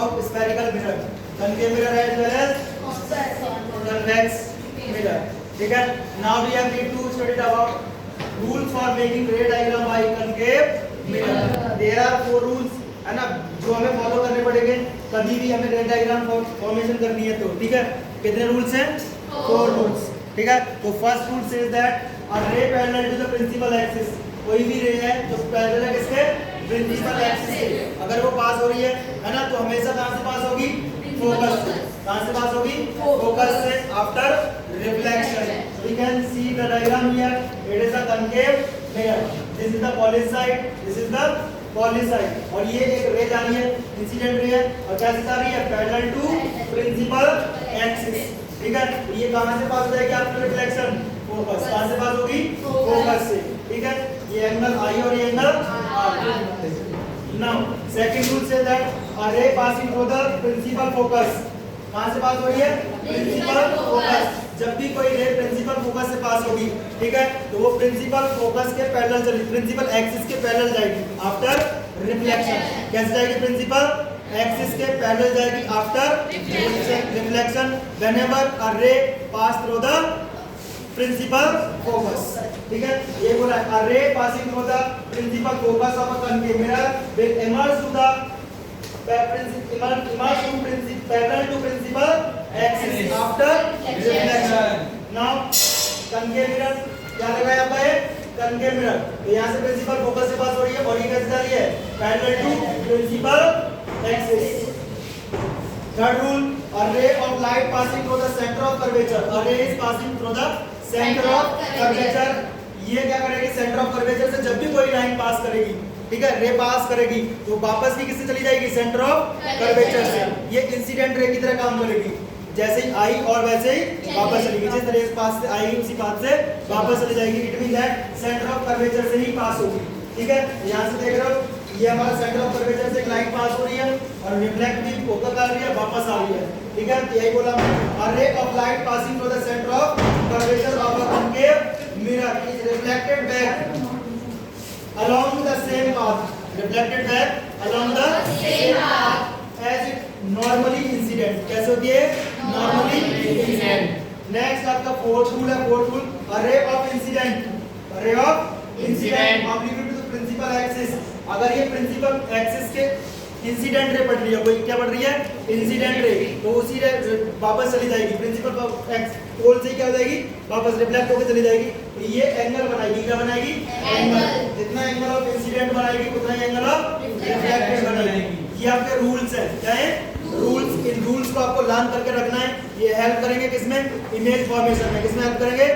about spherical mirror, concave mirror as well as convex mirror. ठीक है. Now we have need to study about rules for making ray diagram by concave mirror. There are 4 rules है ना जो हमें follow करने पड़ेंगे कभी भी हमें रे डायग्राम फॉर्मेशन करनी है तो. ठीक है. कितने रूल्स हैं? 4 रूल्स. ठीक है. तो first rule says that a ray parallel to the principal axis. कोई भी रे है जो पैरेलल है किसके? प्रिंसिपल एक्सिस के. अगर वो पास हो रही है ना तो हमेशा कहां से पास होगी? फोकस से. कहां से पास होगी? फोकस से after reflection. We can see the diagram here. It is a concave mirror. This is the polish side, this is the polish side. और ये एक रे जा रही है, इंसिडेंट रे है. और कैसे जा रही है? Parallel to principal axis. ठीक है. ये कहां से पास हो जाएगी आफ्टर रिफ्लेक्शन? फोकस. कहां से पास होगी? फोकस से. ठीक है. ये एंगल आई और ये angle R. Now second rule says that a ray passing through the principal focus. कहां से पास हो रही है? Principal focus. जब भी कोई रे प्रिंसिपल फोकस से पास होगी, ठीक है, तो वो प्रिंसिपल फोकस के पैरेलल चलेगी, प्रिंसिपल एक्सिस के पैरेलल जाएगी आफ्टर रिफ्लेक्शन. कैसे जाएगी? प्रिंसिपल एक्सिस के पैरेलल जाएगी after reflection whenever a ray pass through the principal focus. ठीक है. ये बोला a ray passing through the principal focus of a concave mirror will emerge to the parallel to principal axis after reflection. Now concave mirror क्या लगा यहाँ पे? concave mirror. तो यहाँ से प्रिंसिपल फोकस से पास हो रही है और ये कैसे जा रही है? Parallel to principal axis. Third rule a ray of light passing through the center of curvature. A ray is passing through the center of curvature. ये क्या करेगी? सेंटर ऑफ कर्वेचर से जब भी कोई लाइन पास करेगी, ठीक है, रे पास करेगी तो वापस भी किससे चली जाएगी? सेंटर ऑफ कर्वेचर से. ये इंसिडेंट रे की तरह काम करेगी. जैसे ही आई और वैसे ही वापस चलेगी. जिस तरह से पास से आई उसी पास से वापस चली जाएगी. It mean that centre of curvature से ही पास होगी. ठीक है. यहां से देख रहे हो ये हमारा सेंटर ऑफ कर्वेचर से एक लाइन पास हो रही है और रिफ्लेक्ट भी होकर आ रही है, वापस आ रही है. ठीक है. यही बोला मैं. A ray of light passing through the centre of curvature of a concave mirror is reflected back along the same path. Reflected back along the same path as it normally incident. कैसे होती है? Normally incident. Next आपका fourth rule है. fourth rule a ray of incident. A ray of incident oblique to the principal axis. अगर ये principal axis के incident ray पड़ रही है, कोई क्या पड़ रही है? इंसिडेंट रे, तो उसी रे वापस चली जाएगी. प्रिंसिपल पोल से क्या हो जाएगी? वापस रिफ्लेक्ट होकर चली जाएगी. तो ये एंगल बनाएगी. क्या बनाएगी? एंगल. जितना एंगल ऑफ इंसिडेंट बनाएगी उतना ही एंगल ऑफ रिफ्लेक्टेड बनाएगी. ये आपके रूल्स हैं. क्या है? रूल्स. इन रूल्स को आपको लर्न करके रखना है. ये हेल्प करेंगे किसमें? इमेज फॉर्मेशन में. किसमें हेल्प करेंगे?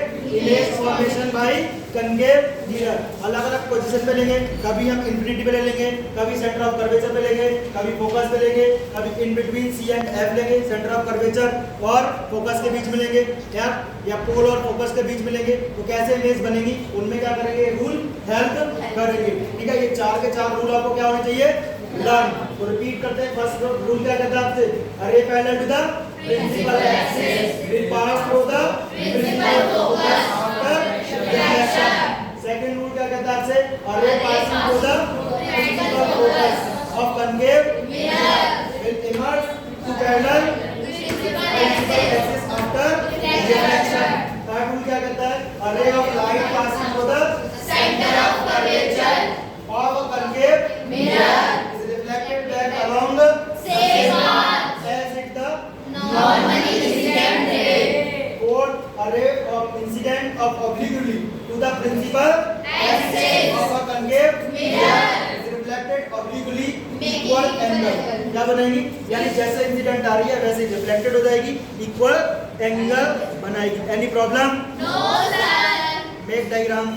Image formation by concave mirror. अलग अलग पोजीशन पे लेंगे. कभी हम इंफिनिटी पे ले लेंगे, कभी सेंटर ऑफ कर्वेचर पे लेंगे, कभी फोकस पे लेंगे, कभी in between C and F लेंगे, सेंटर ऑफ कर्वेचर और फोकस के बीच में लेंगे, या पोल और फोकस के बीच में लेंगे. तो कैसे इमेज बनेगी उनमें क्या करेंगे? रूल हेल्प करेंगे. ठीक है. ये 4 के 4 रूल आपको क्या होने चाहिए? लर्न. तो रिपीट करते हैं. फर्स्ट रूल क्या कहता है आपसे? A ray parallel to the principal axis will pass through the principal focus after reflection. Second rule क्या कहता है आपसे? A ray passing through the principal focus of concave mirror will emerge to parallel principal axis after reflection. Third rule क्या कहता है? A ray of light passing through the centre of curvature of a concave mirror reflected back along the same path as it the normally incident ray. Fourth, a ray of incident of obliquely to the principal axis of a concave mirror is reflected obliquely equal angle. क्या बनाएगी? यानी जैसे incident आ रही है वैसे reflected हो जाएगी, equal angle बनाएगी. Any problem? No sir. Make diagram.